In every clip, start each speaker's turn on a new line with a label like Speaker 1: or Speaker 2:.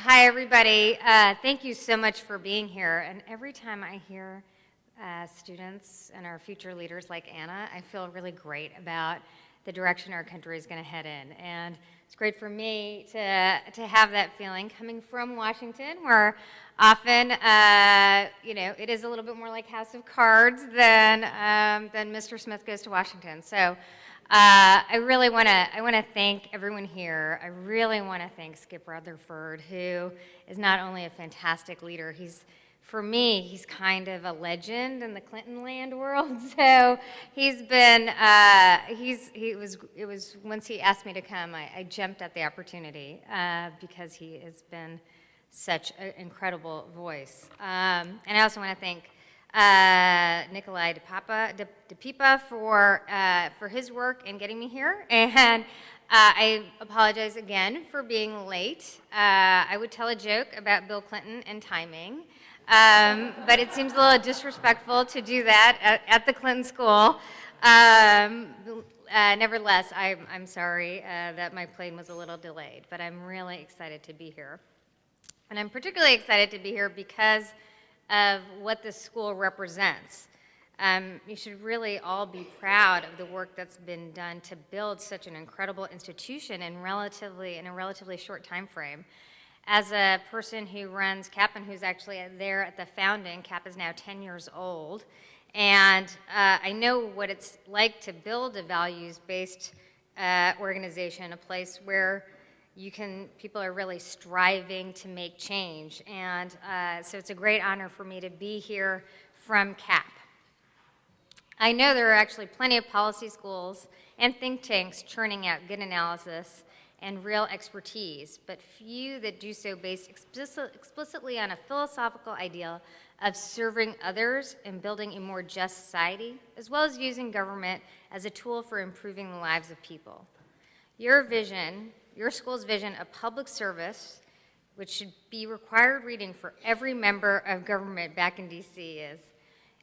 Speaker 1: Hi, everybody. Thank you so much for being here. And every time I hear students and our future leaders like Anna, I feel really great about the direction our country is going to head in. And it's great for me to have that feeling coming from Washington, where often, it is a little bit more like House of Cards than Mr. Smith Goes to Washington. So I want to thank everyone here. I really want to thank Skip Rutherford, who is not only a fantastic leader, for me, he's kind of a legend in the Clinton land world. So he's been, it was once he asked me to come, I jumped at the opportunity because he has been such an incredible voice. And I also want to thank Nikolai DePipa for his work in getting me here. And I apologize again for being late. I would tell a joke about Bill Clinton and timing. But it seems a little disrespectful to do that at the Clinton School. Nevertheless, I'm sorry that my plane was a little delayed, but I'm really excited to be here. And I'm particularly excited to be here because of what this school represents. You should really all be proud of the work that's been done to build such an incredible institution in a relatively short time frame. As a person who runs CAP and who's actually there at the founding, CAP is now 10 years old, and I know what it's like to build a values-based organization, a place where people are really striving to make change, and so it's a great honor for me to be here from CAP. I know there are actually plenty of policy schools and think tanks churning out good analysis and real expertise, but few that do so based explicitly on a philosophical ideal of serving others and building a more just society, as well as using government as a tool for improving the lives of people. Your vision, your school's vision of public service, which should be required reading for every member of government back in DC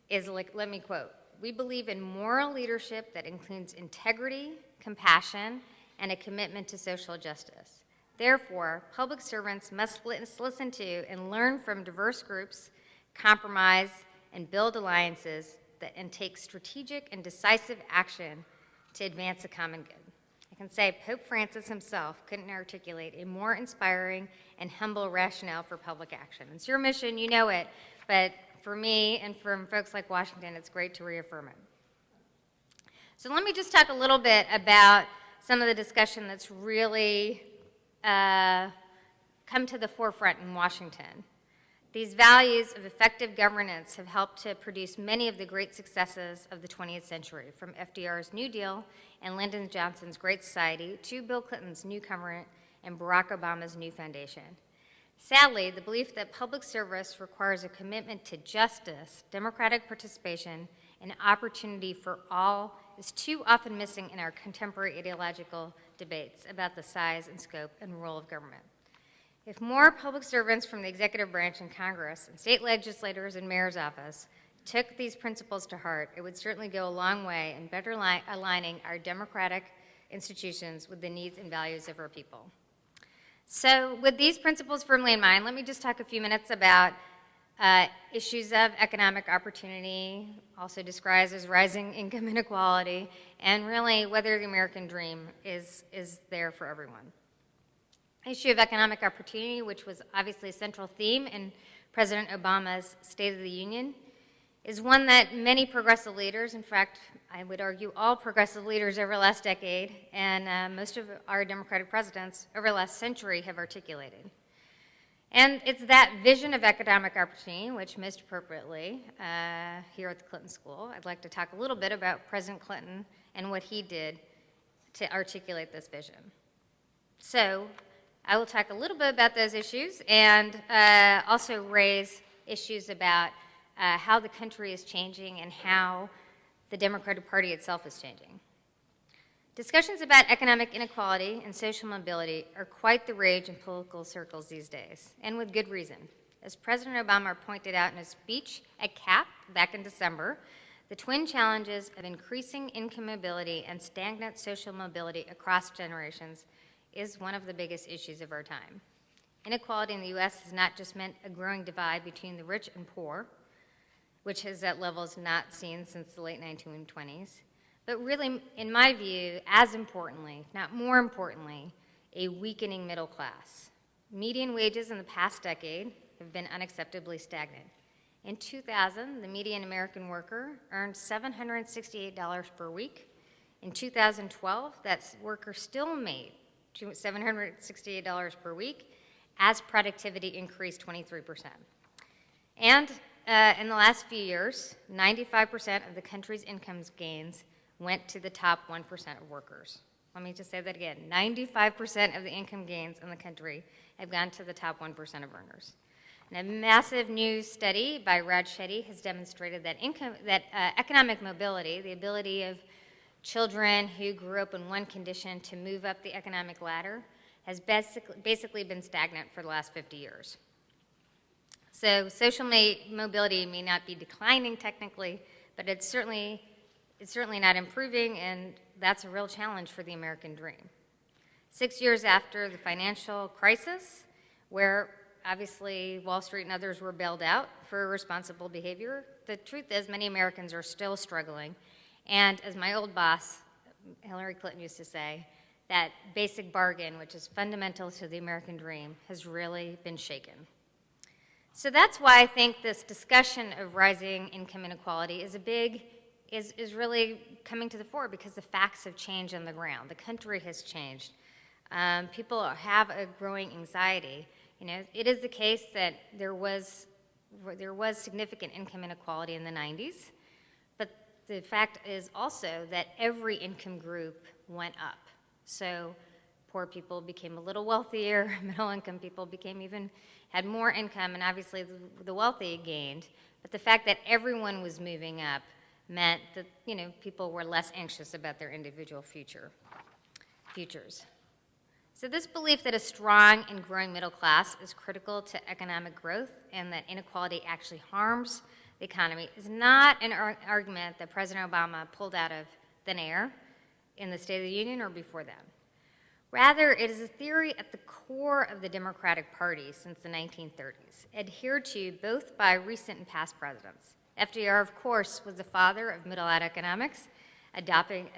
Speaker 1: is like, let me quote, "We believe in moral leadership that includes integrity, compassion, and a commitment to social justice. Therefore, public servants must listen to and learn from diverse groups, compromise, and build alliances and take strategic and decisive action to advance the common good." I can say Pope Francis himself couldn't articulate a more inspiring and humble rationale for public action. It's your mission, you know it, but for me and from folks like Washington, it's great to reaffirm it. So let me just talk a little bit about some of the discussion that's really come to the forefront in Washington. These values of effective governance have helped to produce many of the great successes of the 20th century, from FDR's New Deal and Lyndon Johnson's Great Society to Bill Clinton's New Government and Barack Obama's New Foundation. Sadly, the belief that public service requires a commitment to justice, democratic participation, and opportunity for all is too often missing in our contemporary ideological debates about the size and scope and role of government. If more public servants from the executive branch in Congress and state legislators and mayor's office took these principles to heart, it would certainly go a long way in better aligning our democratic institutions with the needs and values of our people. So with these principles firmly in mind, let me just talk a few minutes about issues of economic opportunity, also described as rising income inequality, and really whether the American dream is there for everyone. The issue of economic opportunity, which was obviously a central theme in President Obama's State of the Union, is one that many progressive leaders, in fact, I would argue all progressive leaders over the last decade, and most of our Democratic presidents over the last century have articulated. And it's that vision of economic opportunity, which most appropriately, here at the Clinton School, I'd like to talk a little bit about President Clinton and what he did to articulate this vision. So I will talk a little bit about those issues and also raise issues about how the country is changing and how the Democratic Party itself is changing. Discussions about economic inequality and social mobility are quite the rage in political circles these days, and with good reason. As President Obama pointed out in his speech at CAP back in December, the twin challenges of increasing income mobility and stagnant social mobility across generations is one of the biggest issues of our time. Inequality in the U.S. has not just meant a growing divide between the rich and poor, which is at levels not seen since the late 1920s, but really, in my view, as importantly, if not more importantly, a weakening middle class. Median wages in the past decade have been unacceptably stagnant. In 2000, the median American worker earned $768 per week. In 2012, that worker still made $768 per week as productivity increased 23%. And in the last few years, 95% of the country's income gains went to the top 1% of workers. Let me just say that again. 95% of the income gains in the country have gone to the top 1% of earners. And a massive new study by Raj Shetty has demonstrated that economic mobility, the ability of children who grew up in one condition to move up the economic ladder, has basically been stagnant for the last 50 years. So social mobility may not be declining technically, but it's certainly not improving, and that's a real challenge for the American dream. 6 years after the financial crisis, where obviously Wall Street and others were bailed out for irresponsible behavior, the truth is many Americans are still struggling. And as my old boss, Hillary Clinton, used to say, that basic bargain, which is fundamental to the American dream, has really been shaken. So that's why I think this discussion of rising income inequality is really coming to the fore, because the facts have changed on the ground. The country has changed. People have a growing anxiety. You know, it is the case that there was significant income inequality in the 90s, but the fact is also that every income group went up. So poor people became a little wealthier, middle-income people had more income, and obviously the wealthy gained. But the fact that everyone was moving up meant that, you know, people were less anxious about their individual futures. So this belief that a strong and growing middle class is critical to economic growth and that inequality actually harms the economy is not an argument that President Obama pulled out of thin air in the State of the Union or before that. Rather, it is a theory at the core of the Democratic Party since the 1930s, adhered to both by recent and past presidents. FDR, of course, was the father of middle-out economics, adopting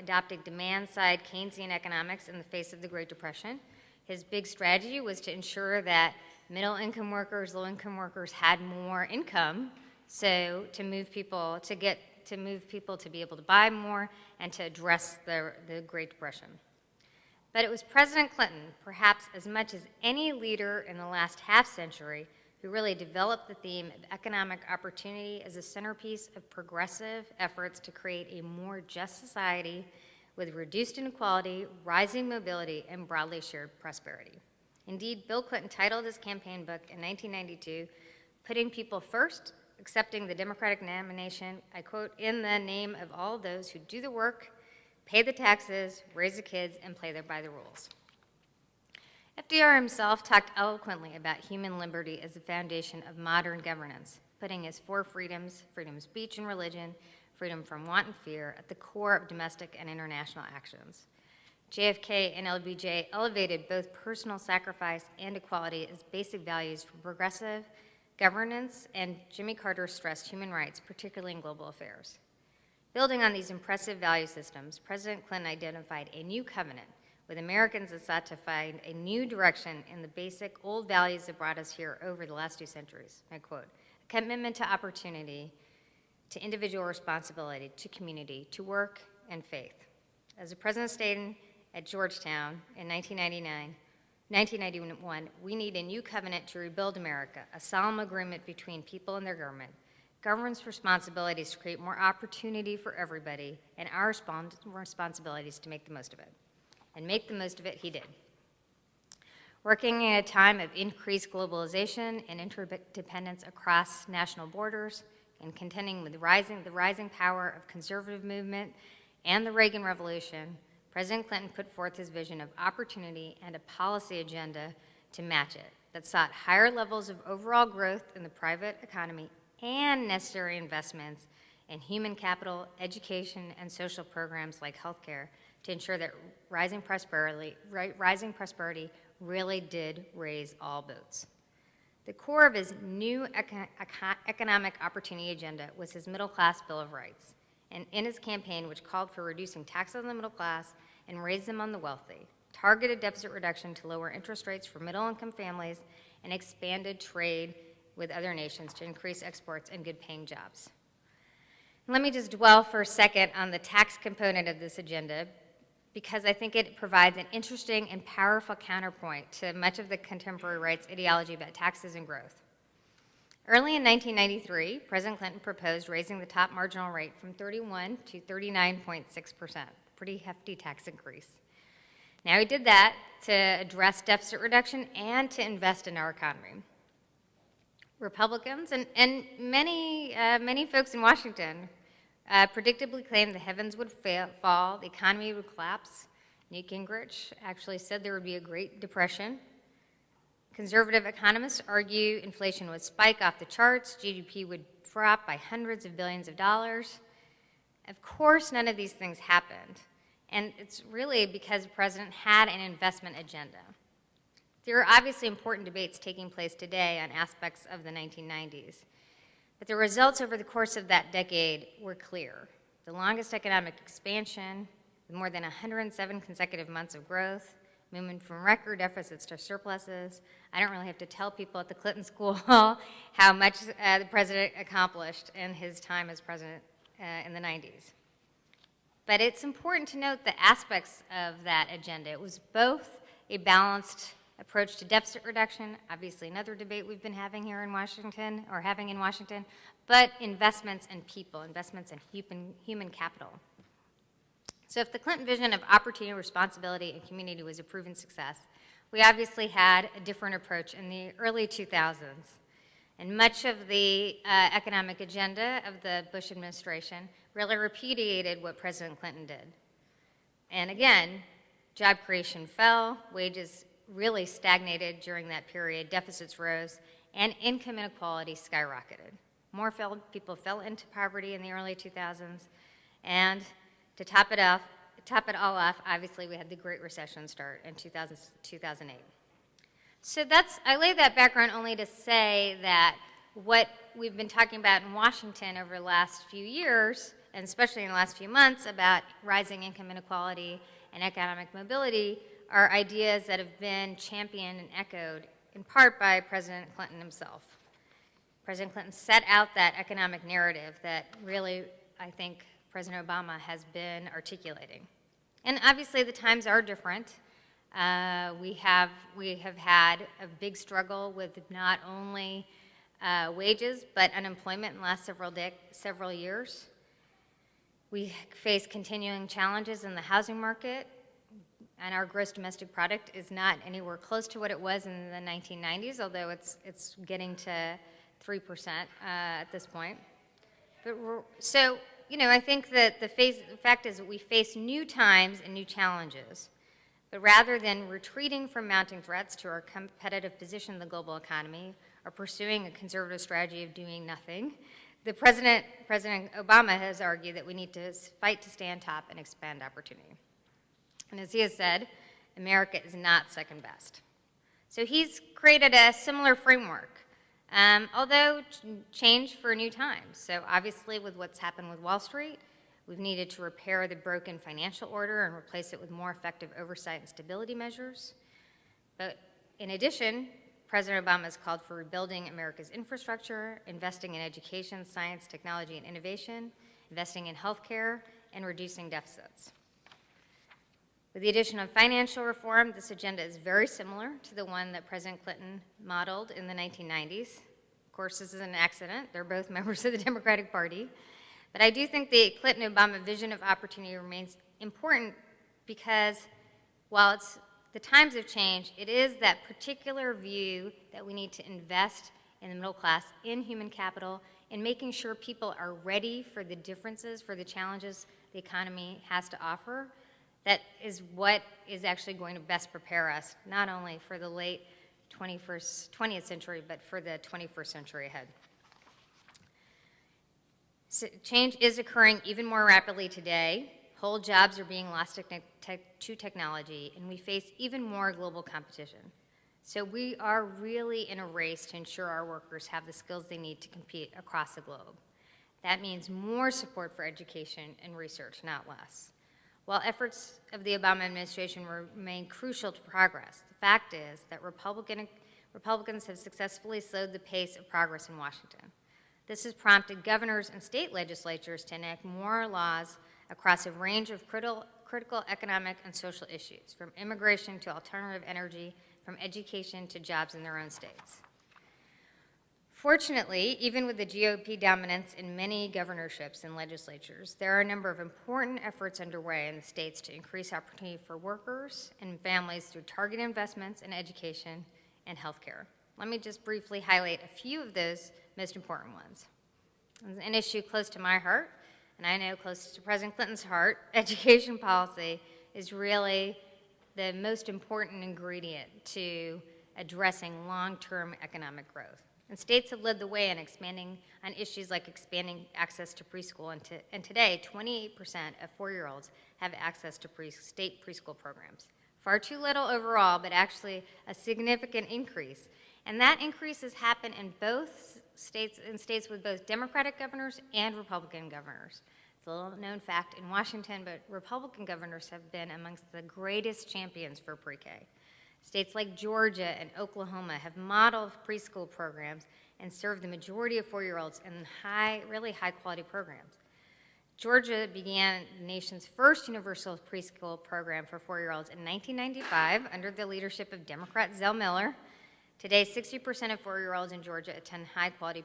Speaker 1: demand-side Keynesian economics in the face of the Great Depression. His big strategy was to ensure that middle-income workers, low-income workers had more income, so to move people to be able to buy more and to address the Great Depression. But it was President Clinton, perhaps as much as any leader in the last half-century, who really developed the theme of economic opportunity as a centerpiece of progressive efforts to create a more just society with reduced inequality, rising mobility, and broadly shared prosperity. Indeed, Bill Clinton titled his campaign book in 1992, "Putting People First, Accepting the Democratic Nomination," I quote, "in the name of all those who do the work, pay the taxes, raise the kids, and play by the rules." FDR himself talked eloquently about human liberty as the foundation of modern governance, putting his four freedoms, freedom of speech and religion, freedom from want and fear, at the core of domestic and international actions. JFK and LBJ elevated both personal sacrifice and equality as basic values for progressive governance, and Jimmy Carter stressed human rights, particularly in global affairs. Building on these impressive value systems, President Clinton identified a new covenant with Americans that sought to find a new direction in the basic old values that brought us here over the last 2 centuries. I quote, "A commitment to opportunity, to individual responsibility, to community, to work, and faith." As the president stated at Georgetown in 1991, "We need a new covenant to rebuild America, a solemn agreement between people and their government. Government's responsibility is to create more opportunity for everybody, and our responsibility is to make the most of it." And make the most of it he did. Working at a time of increased globalization and interdependence across national borders, and contending with the rising power of conservative movement and the Reagan Revolution, President Clinton put forth his vision of opportunity and a policy agenda to match it that sought higher levels of overall growth in the private economy and necessary investments in human capital, education, and social programs like healthcare to ensure that rising prosperity really did raise all boats. The core of his new economic opportunity agenda was his middle-class Bill of Rights, and in his campaign, which called for reducing taxes on the middle class and raise them on the wealthy, targeted deficit reduction to lower interest rates for middle-income families, and expanded trade with other nations to increase exports and good-paying jobs. Let me just dwell for a second on the tax component of this agenda, because I think it provides an interesting and powerful counterpoint to much of the contemporary right's ideology about taxes and growth. Early in 1993, President Clinton proposed raising the top marginal rate from 31 to 39.6%, pretty hefty tax increase. Now, he did that to address deficit reduction and to invest in our economy. Republicans and many folks in Washington predictably claimed the heavens would fall, the economy would collapse. Newt Gingrich actually said there would be a Great Depression. Conservative economists argue inflation would spike off the charts, GDP would drop by hundreds of billions of dollars. Of course, none of these things happened, and it's really because the president had an investment agenda. There are obviously important debates taking place today on aspects of the 1990s. But the results over the course of that decade were clear. The longest economic expansion, with more than 107 consecutive months of growth, moving from record deficits to surpluses. I don't really have to tell people at the Clinton School how much the president accomplished in his time as president in the 90s. But it's important to note the aspects of that agenda. It was both a balanced approach to deficit reduction, obviously another debate we've been having here in Washington, or having in Washington, but investments in people, investments in human capital. So if the Clinton vision of opportunity, responsibility, and community was a proven success, we obviously had a different approach in the early 2000s. And much of the economic agenda of the Bush administration really repudiated what President Clinton did. And again, job creation fell, wages really stagnated during that period, deficits rose, and income inequality skyrocketed. More people fell into poverty in the early 2000s, and to top it all off, obviously we had the Great Recession start in 2008. So I lay that background only to say that what we've been talking about in Washington over the last few years, and especially in the last few months, about rising income inequality and economic mobility, are ideas that have been championed and echoed in part by President Clinton himself. President Clinton set out that economic narrative that really, I think, President Obama has been articulating. And obviously the times are different. We have had a big struggle with not only wages, but unemployment in the last several years. We face continuing challenges in the housing market, and our gross domestic product is not anywhere close to what it was in the 1990s, although it's getting to 3% at this point. But I think that the fact is that we face new times and new challenges. But rather than retreating from mounting threats to our competitive position in the global economy or pursuing a conservative strategy of doing nothing, President Obama has argued that we need to fight to stay on top and expand opportunity. And as he has said, America is not second best. So he's created a similar framework, although changed for new times. So obviously with what's happened with Wall Street, we've needed to repair the broken financial order and replace it with more effective oversight and stability measures. But in addition, President Obama has called for rebuilding America's infrastructure, investing in education, science, technology, and innovation, investing in healthcare, and reducing deficits. With the addition of financial reform, this agenda is very similar to the one that President Clinton modeled in the 1990s. Of course, this is an accident. They're both members of the Democratic Party. But I do think the Clinton-Obama vision of opportunity remains important because while the times have changed, it is that particular view that we need to invest in the middle class, in human capital, in making sure people are ready for the differences, for the challenges the economy has to offer. That is what is actually going to best prepare us, not only for the late 20th century, but for the 21st century ahead. So change is occurring even more rapidly today, whole jobs are being lost to technology, and we face even more global competition. So we are really in a race to ensure our workers have the skills they need to compete across the globe. That means more support for education and research, not less. While efforts of the Obama administration remain crucial to progress, the fact is that Republicans have successfully slowed the pace of progress in Washington. This has prompted governors and state legislatures to enact more laws across a range of critical economic and social issues, from immigration to alternative energy, from education to jobs in their own states. Fortunately, even with the GOP dominance in many governorships and legislatures, there are a number of important efforts underway in the states to increase opportunity for workers and families through targeted investments in education and healthcare. Let me just briefly highlight a few of those most important ones. An issue close to my heart, and I know close to President Clinton's heart, education policy is really the most important ingredient to addressing long-term economic growth. And states have led the way in expanding on issues like expanding access to preschool, and today 28% of 4-year-olds have access to state preschool programs. Far too little overall, but actually a significant increase. And that increase has happened in both states, with both Democratic governors and Republican governors. It's a little-known fact in Washington, but Republican governors have been amongst the greatest champions for pre-K. States like Georgia and Oklahoma have modeled preschool programs and served the majority of 4-year-olds in really high-quality programs. Georgia began the nation's first universal preschool program for 4-year-olds in 1995 under the leadership of Democrat Zell Miller. Today, 60% of 4-year-olds in Georgia attend high-quality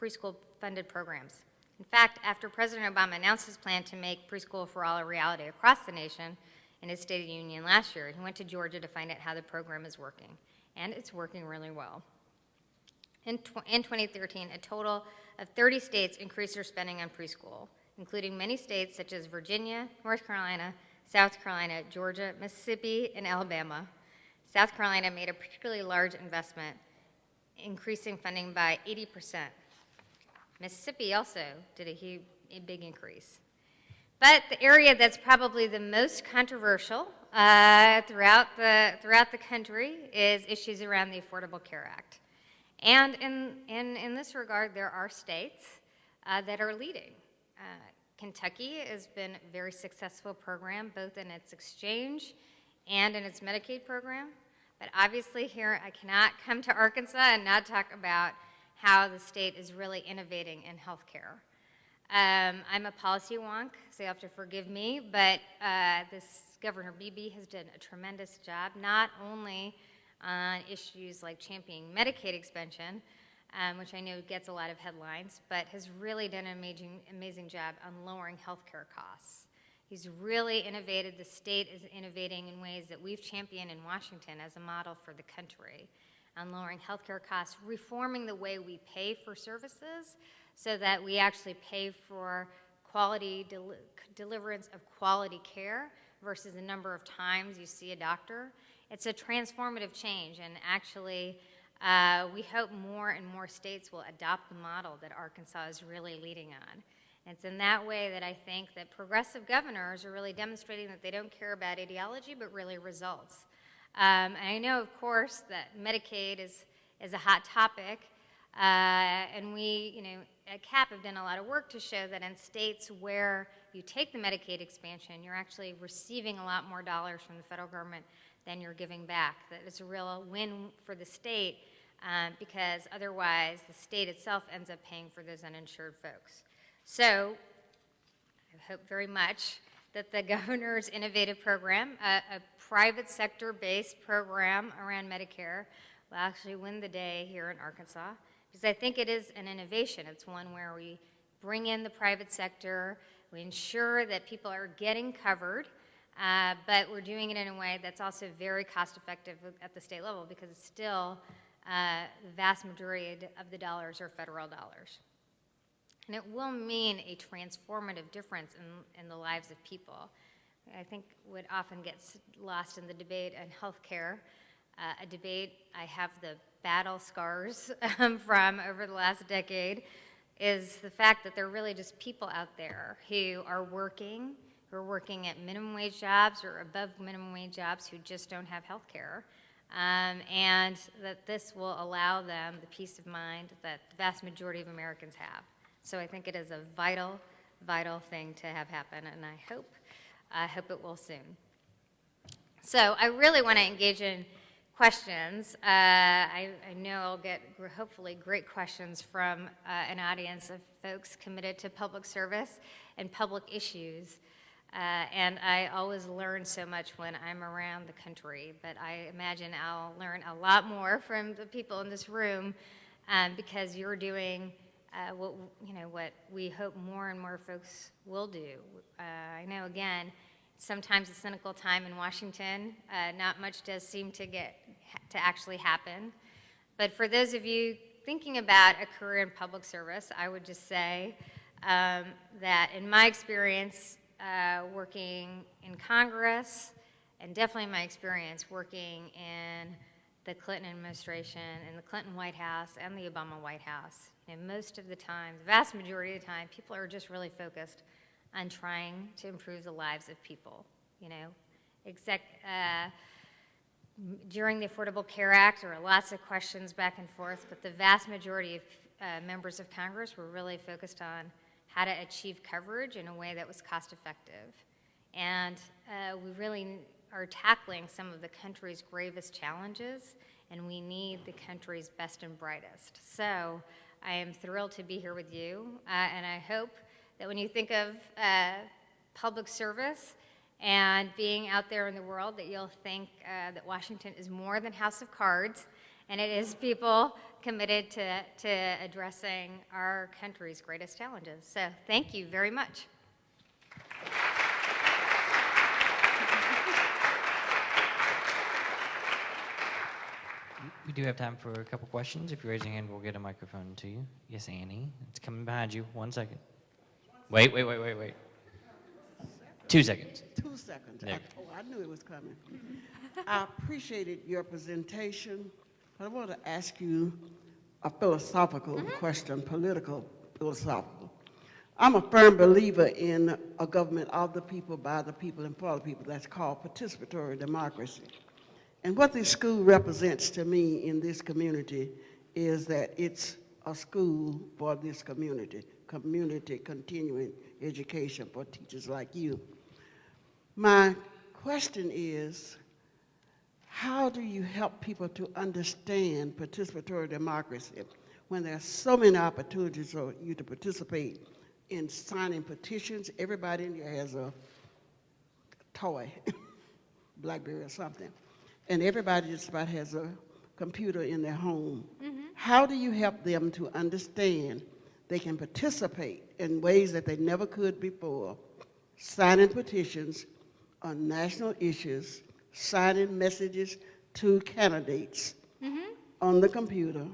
Speaker 1: preschool-funded programs. In fact, after President Obama announced his plan to make preschool for all a reality across the nation in his State of the Union last year, he went to Georgia to find out how the program is working, and it's working really well. In 2013, a total of 30 states increased their spending on preschool, including many states such as Virginia, North Carolina, South Carolina, Georgia, Mississippi, and Alabama. South Carolina made a particularly large investment, increasing funding by 80%. Mississippi also did a big increase. But the area that's probably the most controversial throughout the country is issues around the Affordable Care Act. And in this regard, there are states that are leading. Kentucky has been a very successful program, both in its exchange and in its Medicaid program. But obviously here, I cannot come to Arkansas and not talk about how the state is really innovating in health care. I'm a policy wonk, so you have to forgive me, but this Governor Beebe has done a tremendous job, not only on issues like championing Medicaid expansion, which I know gets a lot of headlines, but has really done an amazing job on lowering health care costs. He's really innovated. The state is innovating in ways that we've championed in Washington as a model for the country on lowering health care costs, reforming the way we pay for services so that we actually pay for quality deliverance of quality care versus the number of times you see a doctor. It's a transformative change, and actually we hope more and more states will adopt the model that Arkansas is really leading on. And it's in that way that I think that progressive governors are really demonstrating that they don't care about ideology, but really results. And I know, of course, that Medicaid is a hot topic, and we, at CAP have done a lot of work to show that in states where you take the Medicaid expansion, you're actually receiving a lot more dollars from the federal government than you're giving back. That it's a real win for the state because otherwise the state itself ends up paying for those uninsured folks. So I hope very much that the governor's innovative program, a private sector-based program around Medicare, will actually win the day here in Arkansas, because I think it is an innovation. It's one where we bring in the private sector, we ensure that people are getting covered, but we're doing it in a way that's also very cost-effective at the state level, because it's still the vast majority of the dollars are federal dollars. And it will mean a transformative difference in the lives of people. I think what often gets lost in the debate on health care, a debate I have the battle scars from over the last decade, is the fact that there are really just people out there who are working who are working at minimum wage jobs or above minimum wage jobs who just don't have health care. And that this will allow them the peace of mind that the vast majority of Americans have. So I think it is a vital, vital thing to have happen, and I hope it will soon. So I really want to engage in questions. I know I'll get hopefully great questions from an audience of folks committed to public service and public issues. And I always learn so much when I'm around the country, but I imagine I'll learn a lot more from the people in this room because you're doing what we hope more and more folks will do. I know, again, sometimes a cynical time in Washington. Not much does seem to actually happen. But for those of you thinking about a career in public service, I would just say that in my experience, working in Congress, and definitely my experience working in the Clinton administration, in the Clinton White House, and the Obama White House, and most of the time, the vast majority of the time, people are just really focused on trying to improve the lives of people. During the Affordable Care Act, there were lots of questions back and forth, but the vast majority of members of Congress were really focused on how to achieve coverage in a way that was cost effective. And we really are tackling some of the country's gravest challenges, and we need the country's best and brightest. So I am thrilled to be here with you, and I hope that when you think of public service and being out there in the world, that you'll think that Washington is more than House of Cards, and it is people committed to addressing our country's greatest challenges. So thank you very much.
Speaker 2: We do have time for a couple questions. If you raise your hand, we'll get a microphone to you. Yes, Annie. It's coming behind you. 1 second. Wait. 2 seconds.
Speaker 3: 2 seconds.
Speaker 2: Nick.
Speaker 3: I knew it was coming. I appreciated your presentation, but I want to ask you a philosophical question, political, philosophical. I'm a firm believer in a government of the people, by the people, and for the people. That's called participatory democracy. And what this school represents to me in this community is that it's a school for this community continuing education for teachers like you. My question is, how do you help people to understand participatory democracy when there are so many opportunities for you to participate in signing petitions? Everybody in here has a toy, BlackBerry or something, and everybody just about has a computer in their home. How do you help them to understand they can participate in ways that they never could before, signing petitions on national issues, signing messages to candidates on the computer,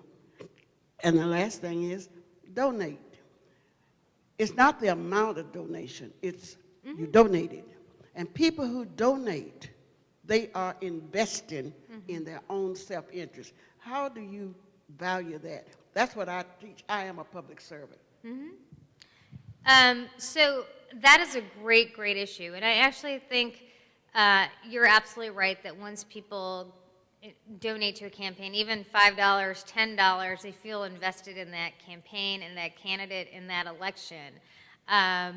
Speaker 3: and the last thing is donate. It's not the amount of donation, it's you donated. And people who donate, they are investing in their own self-interest. How do you value that? That's what I teach. I am a public servant.
Speaker 1: So that is a great, great issue. And I actually think you're absolutely right that once people donate to a campaign, even $5, $10, they feel invested in that campaign and that candidate in that election. I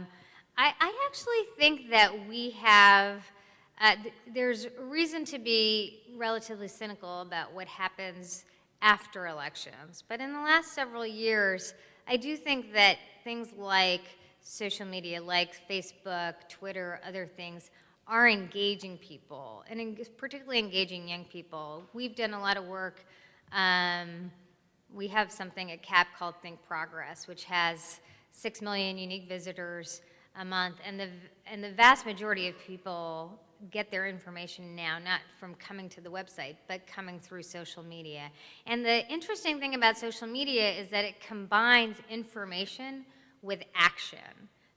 Speaker 1: actually think that we have, there's reason to be relatively cynical about what happens after elections. But in the last several years, I do think that things like social media, like Facebook, Twitter, other things, are engaging people, and particularly engaging young people. We've done a lot of work. We have something at CAP called Think Progress, which has 6 million unique visitors a month, and the vast majority of people get their information now, not from coming to the website, but coming through social media. And the interesting thing about social media is that it combines information with action.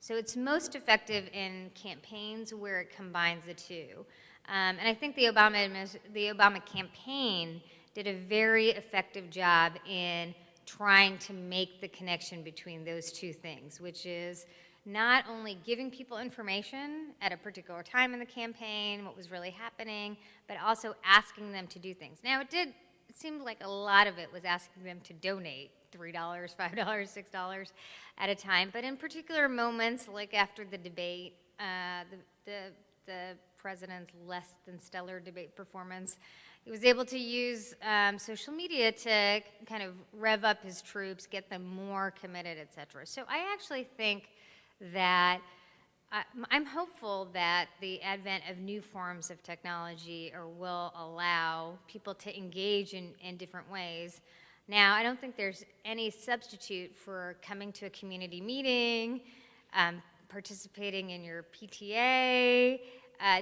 Speaker 1: So it's most effective in campaigns where it combines the two. And I think the Obama campaign did a very effective job in trying to make the connection between those two things, which is not only giving people information at a particular time in the campaign, what was really happening, but also asking them to do things. Now, it seemed like a lot of it was asking them to donate $3, $5, $6 at a time, but in particular moments, like after the debate, the president's less than stellar debate performance, he was able to use social media to kind of rev up his troops, get them more committed, et cetera. So I actually think that I'm hopeful that the advent of new forms of technology will allow people to engage in different ways. Now, I don't think there's any substitute for coming to a community meeting, participating in your PTA,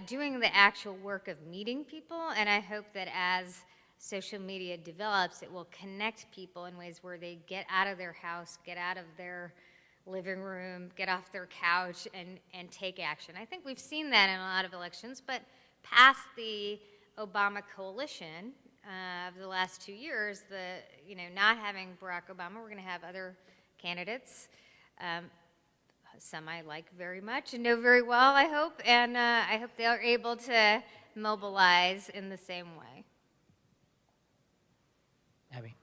Speaker 1: doing the actual work of meeting people, and I hope that as social media develops, it will connect people in ways where they get out of their house, get out of their living room, get off their couch, and take action. I think we've seen that in a lot of elections, but past the Obama coalition of the last 2 years, not having Barack Obama, we're going to have other candidates. Some I like very much and know very well, I hope, and I hope they are able to mobilize in the same way.
Speaker 2: Abby.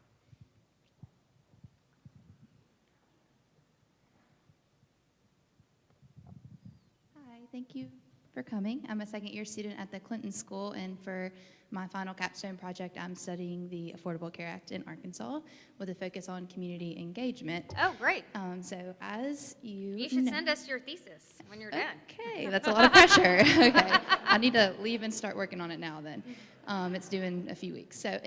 Speaker 4: Hi, thank you for coming. I'm a second-year student at the Clinton School, and for my final capstone project, I'm studying the Affordable Care Act in Arkansas with a focus on community engagement.
Speaker 1: Oh, great.
Speaker 4: So as you
Speaker 1: should
Speaker 4: know,
Speaker 1: send us your thesis when you're done.
Speaker 4: Okay, that's a lot of pressure. Okay, I need to leave and start working on it now then. It's due in a few weeks. So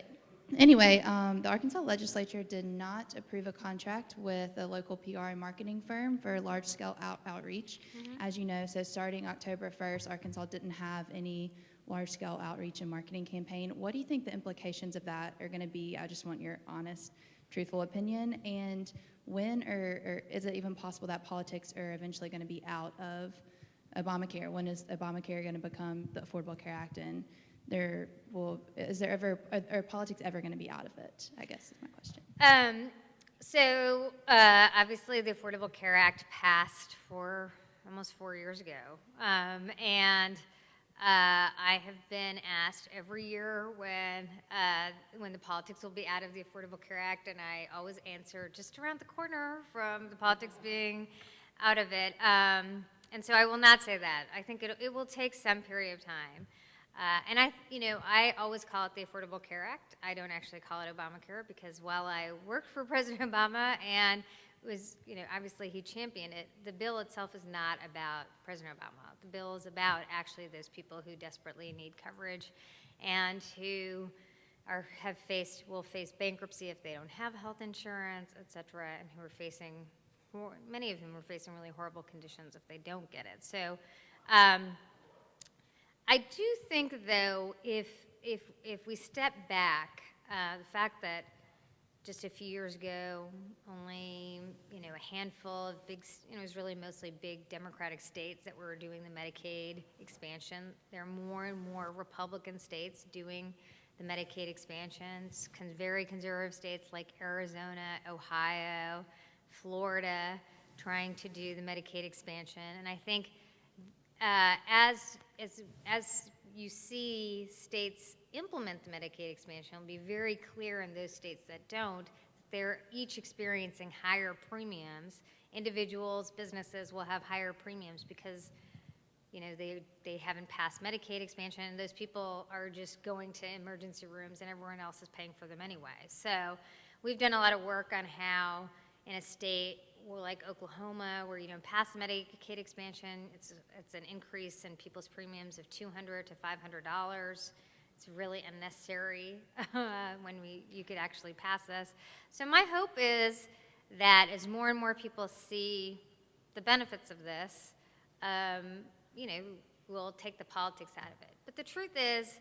Speaker 4: anyway, the Arkansas legislature did not approve a contract with a local PR and marketing firm for large-scale outreach. As you know, so starting October 1st, Arkansas didn't have any large-scale outreach and marketing campaign. What do you think the implications of that are going to be? I just want your honest, truthful opinion. And when or is it even possible that politics are eventually going to be out of Obamacare? When is Obamacare going to become the Affordable Care Act? And are politics ever going to be out of it, I guess is my question.
Speaker 1: Obviously the Affordable Care Act passed for almost 4 years ago. I have been asked every year when the politics will be out of the Affordable Care Act, and I always answer just around the corner from the politics being out of it. And so I will not say that. I think it will take some period of time. And I always call it the Affordable Care Act. I don't actually call it Obamacare because while I worked for President Obama and was, obviously he championed it, the bill itself is not about President Obama. The bill is about actually those people who desperately need coverage and who will face bankruptcy if they don't have health insurance, et cetera, and many of them are facing really horrible conditions if they don't get it. So I do think, though, if we step back, the fact that just a few years ago, only a handful of big, it was really mostly big Democratic states that were doing the Medicaid expansion. There are more and more Republican states doing the Medicaid expansions. Very conservative states like Arizona, Ohio, Florida, trying to do the Medicaid expansion. And I think as you see states implement the Medicaid expansion, it'll be very clear in those states that don't, they're each experiencing higher premiums. Individuals, businesses will have higher premiums because they haven't passed Medicaid expansion, and those people are just going to emergency rooms and everyone else is paying for them anyway. So we've done a lot of work on how in a state like Oklahoma, where you don't pass the Medicaid expansion, it's an increase in people's premiums of $200 to $500. It's really unnecessary when you could actually pass this. So my hope is that as more and more people see the benefits of this, we'll take the politics out of it. But the truth is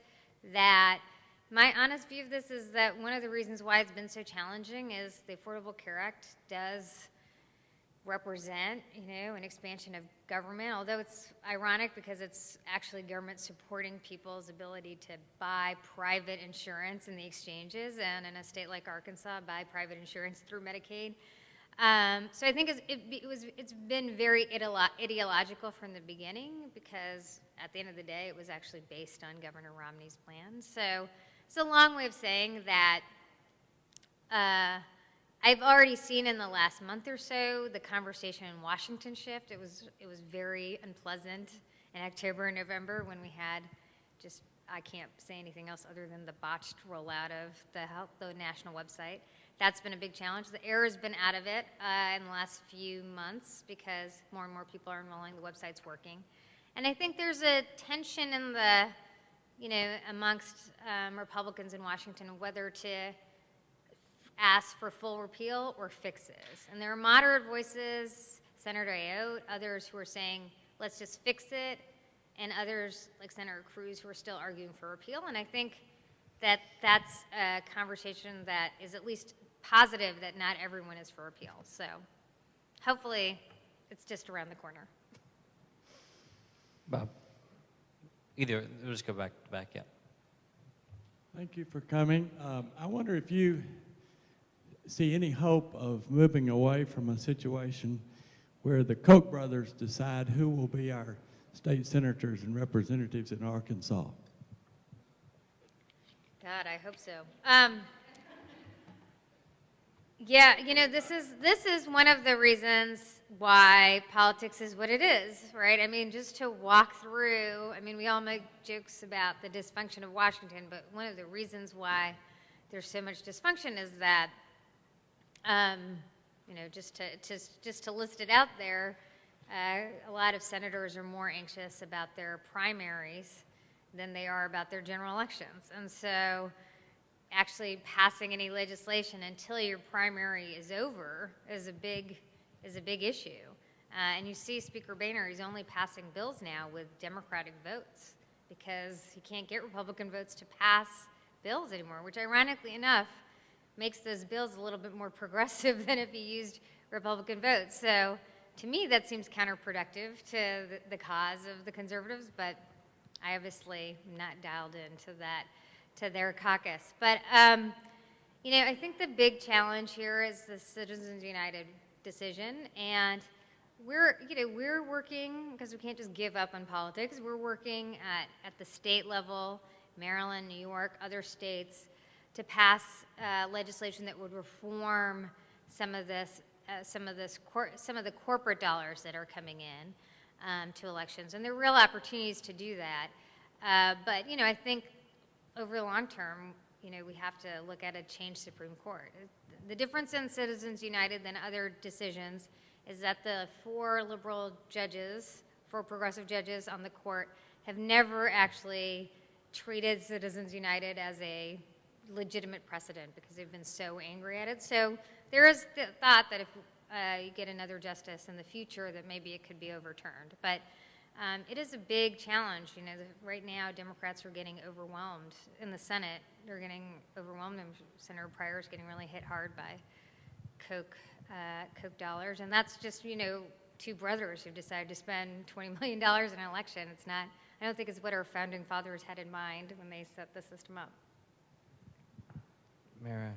Speaker 1: that my honest view of this is that one of the reasons why it's been so challenging is the Affordable Care Act does represent, an expansion of government, although it's ironic because it's actually government supporting people's ability to buy private insurance in the exchanges, and in a state like Arkansas, buy private insurance through Medicaid. So I think it's been very ideological from the beginning, because at the end of the day, it was actually based on Governor Romney's plan. So it's a long way of saying that I've already seen in the last month or so the conversation in Washington shift. It was very unpleasant in October and November when we had just, I can't say anything else other than the botched rollout of the national website. That's been a big challenge. The air has been out of it in the last few months because more and more people are enrolling, the website's working. And I think there's a tension in the, amongst Republicans in Washington whether to ask for full repeal or fixes. And there are moderate voices, Senator Ayotte, others who are saying, let's just fix it, and others, like Senator Cruz, who are still arguing for repeal. And I think that that's a conversation that is at least positive, that not everyone is for repeal. So hopefully it's just around the corner.
Speaker 2: Bob? Either, we'll just go back to back, yeah.
Speaker 5: Thank you for coming. I wonder if you see any hope of moving away from a situation where the Koch brothers decide who will be our state senators and representatives in Arkansas.
Speaker 1: God, I hope so. Yeah, this is one of the reasons why politics is what it is, right? I mean, just to walk through, we all make jokes about the dysfunction of Washington, but one of the reasons why there's so much dysfunction is that, just to list it out there, a lot of senators are more anxious about their primaries than they are about their general elections. And so actually passing any legislation until your primary is over is a big issue. And you see Speaker Boehner, he's only passing bills now with Democratic votes because he can't get Republican votes to pass bills anymore, which ironically enough makes those bills a little bit more progressive than if he used Republican votes. So to me, that seems counterproductive to the cause of the conservatives, but I obviously am not dialed into that, to their caucus. But, I think the big challenge here is the Citizens United decision, and we're working, because we can't just give up on politics, we're working at the state level, Maryland, New York, other states, to pass legislation that would reform some of the corporate dollars that are coming in to elections, and there are real opportunities to do that. But I think over the long term, we have to look at a changed Supreme Court. The difference in Citizens United than other decisions is that the four progressive judges on the court have never actually treated Citizens United as a legitimate precedent because they've been so angry at it. So there is the thought that if you get another justice in the future, that maybe it could be overturned. But it is a big challenge. Right now Democrats are getting overwhelmed in the Senate. They're getting overwhelmed, and Senator Pryor is getting really hit hard by Koch dollars, and that's just two brothers who decided to spend $20 million in an election. It's not. I don't think it's what our founding fathers had in mind when they set the system up.
Speaker 2: Mara?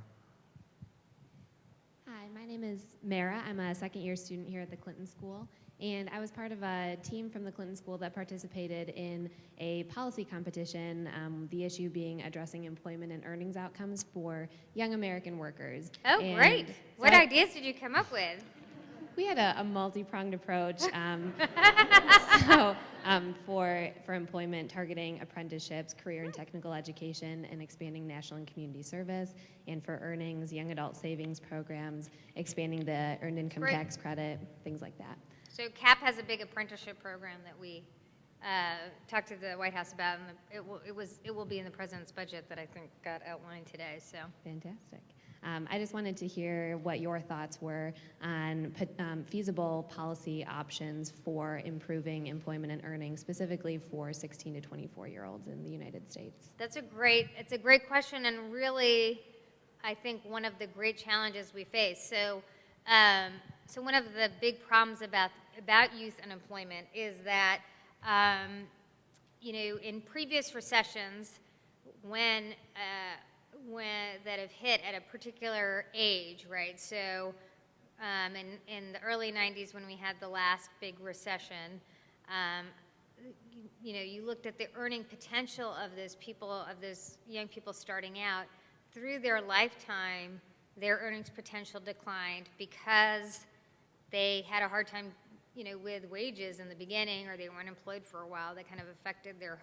Speaker 6: Hi, my name is Mara. I'm a second-year student here at the Clinton School, and I was part of a team from the Clinton School that participated in a policy competition, the issue being addressing employment and earnings outcomes for young American workers.
Speaker 1: Oh,
Speaker 6: and
Speaker 1: great.
Speaker 6: So
Speaker 1: What ideas did you come up with?
Speaker 6: We had a multi-pronged approach for employment, targeting apprenticeships, career and technical education, and expanding national and community service, and for earnings, young adult savings programs, expanding the earned income
Speaker 1: Great.
Speaker 6: tax credit, things like that.
Speaker 1: So CAP has a big apprenticeship program that we talked to the White House about, and it will be in the president's budget that I think got outlined today. So
Speaker 6: Fantastic. I just wanted to hear what your thoughts were on feasible policy options for improving employment and earnings, specifically for 16 to 24-year-olds in the United States.
Speaker 1: it's a great question, and really, I think one of the great challenges we face. So one of the big problems about youth unemployment is that, in previous recessions, when that have hit at a particular age, right? So in the early 90s when we had the last big recession, you looked at the earning potential of those people, of those young people starting out. Through their lifetime, their earnings potential declined because they had a hard time, with wages in the beginning, or they weren't employed for a while. That kind of affected their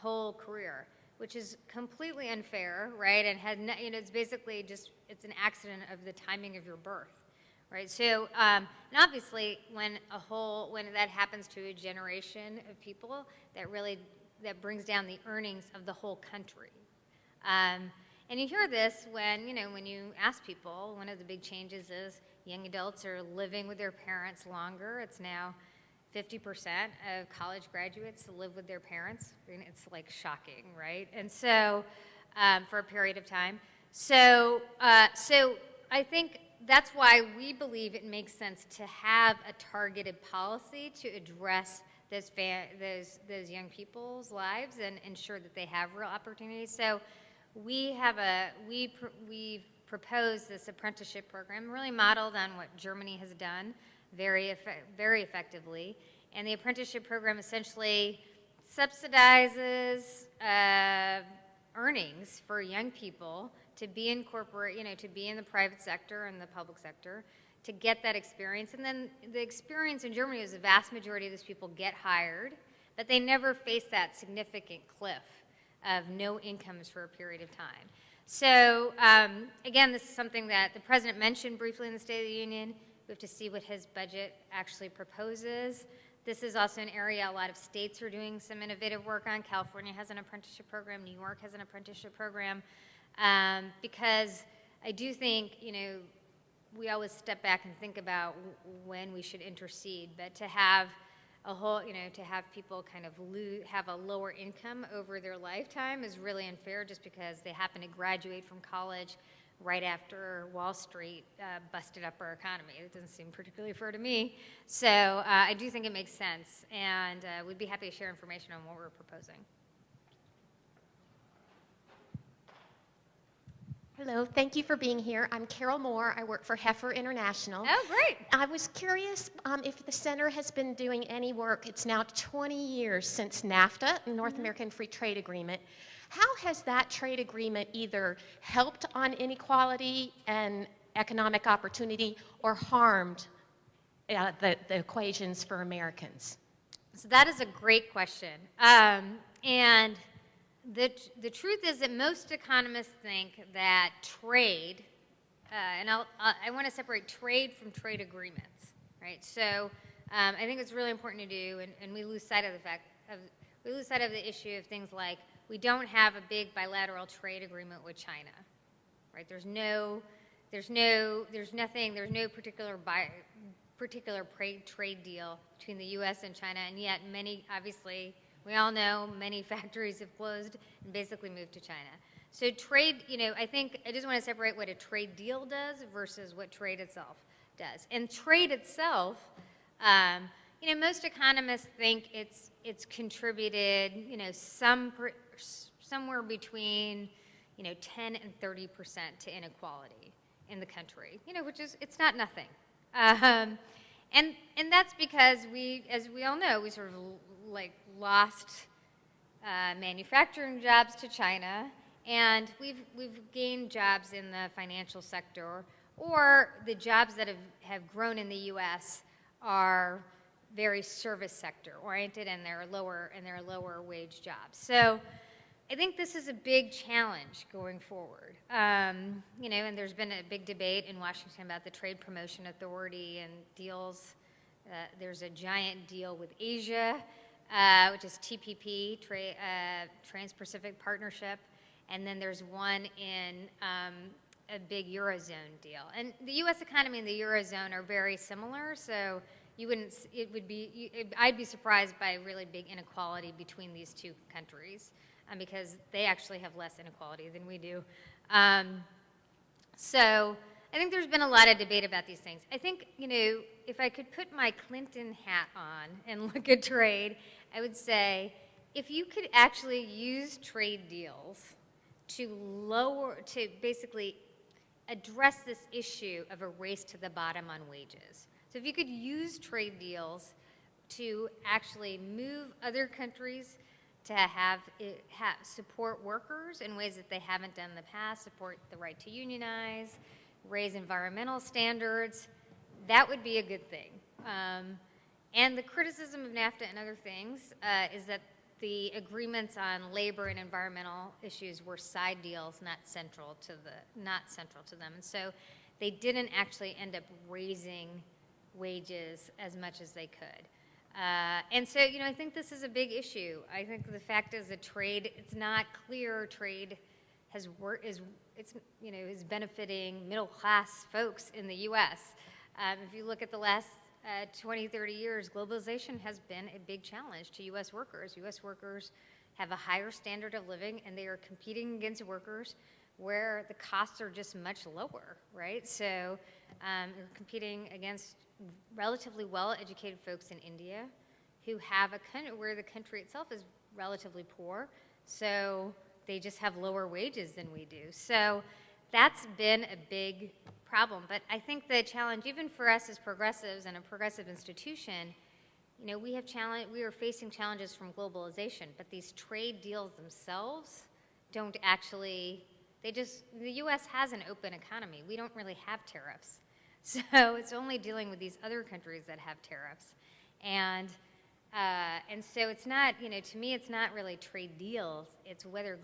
Speaker 1: whole career, which is completely unfair, right? And it's basically it's an accident of the timing of your birth, right? So, and obviously, when that happens to a generation of people, that brings down the earnings of the whole country. And you hear this when you ask people. One of the big changes is young adults are living with their parents longer. It's now 50% of college graduates live with their parents. I mean, it's like shocking, right? And so, for a period of time. So I think that's why we believe it makes sense to have a targeted policy to address those young people's lives and ensure that they have real opportunities. So we've proposed this apprenticeship program, really modeled on what Germany has done very effectively. And the apprenticeship program essentially subsidizes earnings for young people to be in to be in the private sector and the public sector, to get that experience. And then the experience in Germany is the vast majority of those people get hired, but they never face that significant cliff of no incomes for a period of time. So again, this is something that the president mentioned briefly in the State of the Union. We have to see what his budget actually proposes. This is also an area a lot of states are doing some innovative work on. California has an apprenticeship program. New York has an apprenticeship program. Because I do think, we always step back and think about when we should intercede, but to have to have people kind of have a lower income over their lifetime is really unfair, just because they happen to graduate from college right after Wall Street busted up our economy. It doesn't seem particularly fair to me. So I do think it makes sense, and we'd be happy to share information on what we're proposing.
Speaker 7: Hello, thank you for being here. I'm Carol Moore. I work for Heifer International.
Speaker 1: Oh, great.
Speaker 7: I was curious if the center has been doing any work. It's now 20 years since NAFTA, North American Free Trade Agreement. How has that trade agreement either helped on inequality and economic opportunity or harmed the equations for Americans?
Speaker 1: So that is a great question. And the truth is that most economists think that trade, and I want to separate trade from trade agreements, right? So I think it's really important to do, and we lose sight of the issue of things like we don't have a big bilateral trade agreement with China, right? There's no particular trade deal between the U.S. and China, and yet obviously, we all know many factories have closed and basically moved to China. So trade, I think I just want to separate what a trade deal does versus what trade itself does. And trade itself, most economists think it's contributed, somewhere between, 10 and 30% to inequality in the country, which is, it's not nothing. And that's because as we all know, we sort of lost manufacturing jobs to China, and we've gained jobs in the financial sector, or the jobs that have grown in the U.S. are very service sector oriented, and they're lower wage jobs. So I think this is a big challenge going forward. And there's been a big debate in Washington about the Trade Promotion Authority and deals. There's a giant deal with Asia, which is TPP, Trans-Pacific Partnership, and then there's one in a big Eurozone deal. And the U.S. economy and the Eurozone are very similar, so I'd be surprised by really big inequality between these two countries, because they actually have less inequality than we do. So I think there's been a lot of debate about these things. I think, if I could put my Clinton hat on and look at trade, I would say if you could actually use trade deals to basically address this issue of a race to the bottom on wages. So if you could use trade deals to actually move other countries to support workers in ways that they haven't done in the past, support the right to unionize, raise environmental standards, that would be a good thing. And the criticism of NAFTA and other things is that the agreements on labor and environmental issues were side deals, not central to them. And so they didn't actually end up raising wages as much as they could. And so, I think this is a big issue. I think the fact is that trade, it's not clear trade is benefiting middle class folks in the U.S. If you look at the last 20, 30 years, globalization has been a big challenge to U.S. workers. U.S. workers have a higher standard of living, and they are competing against workers where the costs are just much lower, right? So you're competing against relatively well-educated folks in India who have where the country itself is relatively poor, so they just have lower wages than we do. So that's been a big problem. But I think the challenge, even for us as progressives and a progressive institution, we are facing challenges from globalization, but these trade deals themselves don't actually, the U.S. has an open economy. We don't really have tariffs. So it's only dealing with these other countries that have tariffs. And so it's not, to me, it's not really trade deals. It's whether,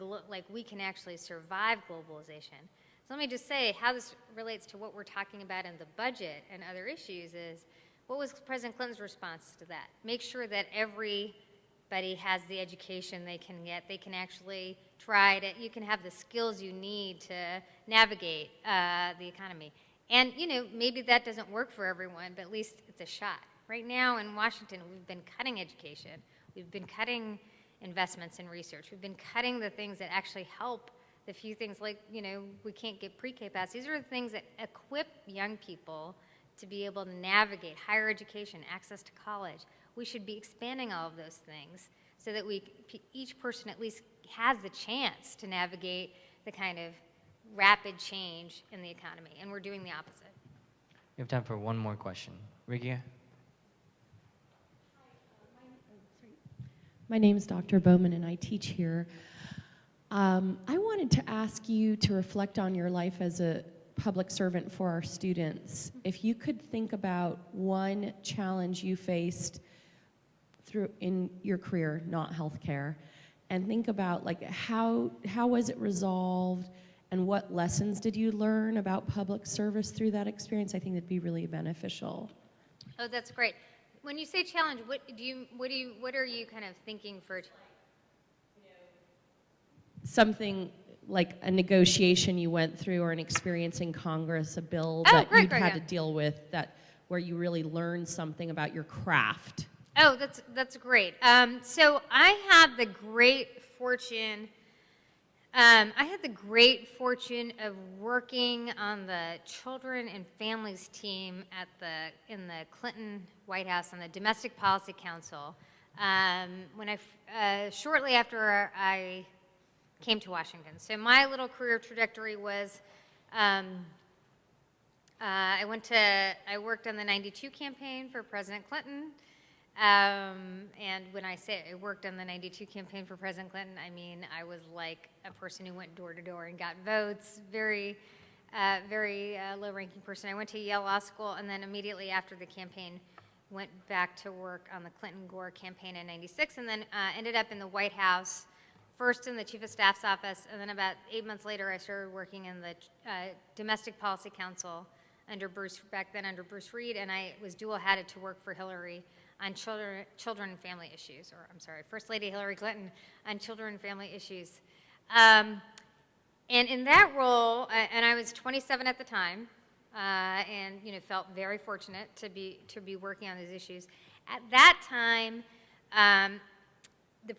Speaker 1: we can actually survive globalization. So let me just say how this relates to what we're talking about in the budget and other issues is, what was President Clinton's response to that? Make sure that everybody has the education they can get. They can actually you can have the skills you need to navigate the economy. And, maybe that doesn't work for everyone, but at least it's a shot. Right now in Washington, we've been cutting education. We've been cutting investments in research. We've been cutting the things that actually help the few things like, we can't get pre-K pass. These are the things that equip young people to be able to navigate higher education, access to college. We should be expanding all of those things so that each person at least has the chance to navigate the kind of rapid change in the economy, and we're doing the opposite.
Speaker 2: We have time for one more question. Ricky?
Speaker 8: My name is Dr. Bowman, and I teach here. I wanted to ask you to reflect on your life as a public servant for our students. If you could think about one challenge you faced in your career, not healthcare, and think about how was it resolved, and what lessons did you learn about public service through that experience? I think that'd be really beneficial.
Speaker 1: Oh, that's great. When you say challenge, what are you kind of thinking for?
Speaker 8: Something like a negotiation you went through, or an experience in Congress, a bill that you'd had to deal with, where you really learned something about your craft.
Speaker 1: Oh, that's great. So I had the great fortune. Of working on the Children and Families team in the Clinton White House on the Domestic Policy Council. Shortly after I came to Washington. So my little career trajectory was, I worked on the '92 campaign for President Clinton. And when I say I worked on the '92 campaign for President Clinton, I mean I was like a person who went door to door and got votes, very low-ranking person. I went to Yale Law School, and then immediately after the campaign, went back to work on the Clinton-Gore campaign in '96, and then ended up in the White House, first in the Chief of Staff's office, and then about 8 months later, I started working in the Domestic Policy Council under Bruce Reed, and I was dual-hatted to work for Hillary on children and family issues, or I'm sorry, First Lady Hillary Clinton on children and family issues. And in that role, and I was 27 at the time, and felt very fortunate to be working on these issues. At that time,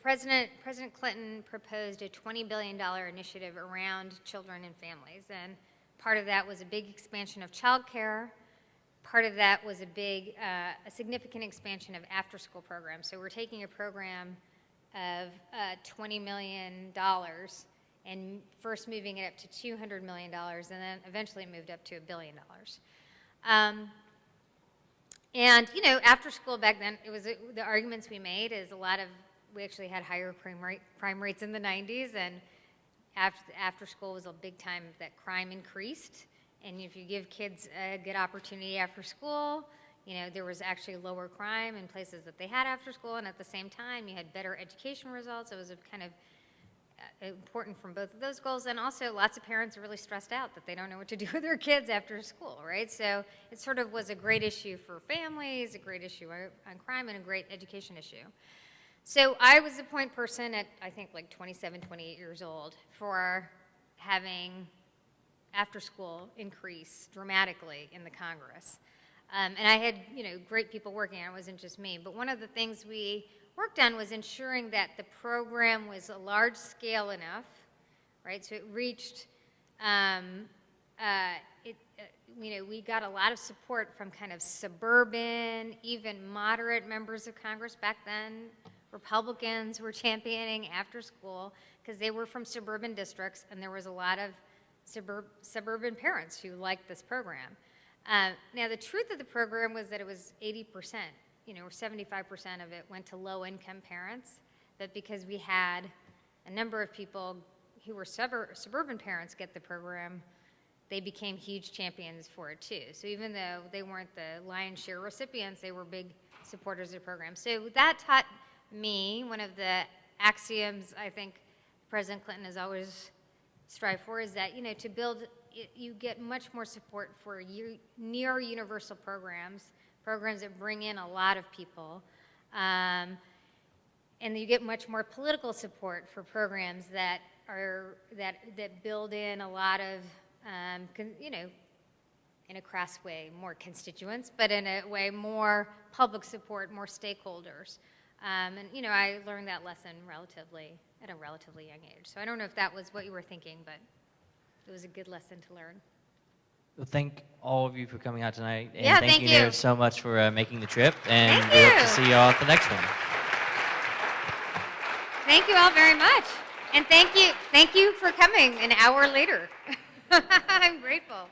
Speaker 1: President Clinton proposed a $20 billion initiative around children and families, and part of that was a big expansion of child care. Part of that was a significant expansion of after-school programs. So we're taking a program of $20 million and first moving it up to $200 million, and then eventually moved up to $1 billion. And, you know, after school back then, it was the arguments we made is we actually had higher crime rates in the 90s, and after school was a big time that crime increased. And if you give kids a good opportunity after school, you know, there was actually lower crime in places that they had after school, and at the same time, you had better education results. It was a kind of important from both of those goals, and also lots of parents are really stressed out that they don't know what to do with their kids after school, right? So it sort of was a great issue for families, a great issue on crime, and a great education issue. So I was the point person at, I think, like 27, 28 years old for having after school increase dramatically in the Congress. And I had, you know, great people working on it. It wasn't just me. But one of the things we worked on was ensuring that the program was a large scale enough, right? So it reached, you know, we got a lot of support from kind of suburban, even moderate members of Congress. Back then, Republicans were championing after school because they were from suburban districts, and there was a lot of suburban parents who liked this program. Now, the truth of the program was that it was 80%, you know, or 75% of it went to low-income parents, but because we had a number of people who were suburban parents get the program, they became huge champions for it too. So even though they weren't the lion's share recipients, they were big supporters of the program. So that taught me one of the axioms I think President Clinton has always strived for is that, you know, to build, you get much more support for near universal programs that bring in a lot of people, and you get much more political support for programs that build in a lot of, you know, in a crass way, more constituents, but in a way more public support, more stakeholders. And you know, I learned that lesson at a relatively young age. So I don't know if that was what you were thinking, but it was a good lesson to learn.
Speaker 2: Well, thank all of you for coming out tonight. And
Speaker 1: Yeah,
Speaker 2: thank you, Neera, so much for making the trip. And
Speaker 1: Thank
Speaker 2: we hope
Speaker 1: you.
Speaker 2: to see you all at the next one.
Speaker 1: Thank you all very much. And thank you for coming an hour later. I'm grateful.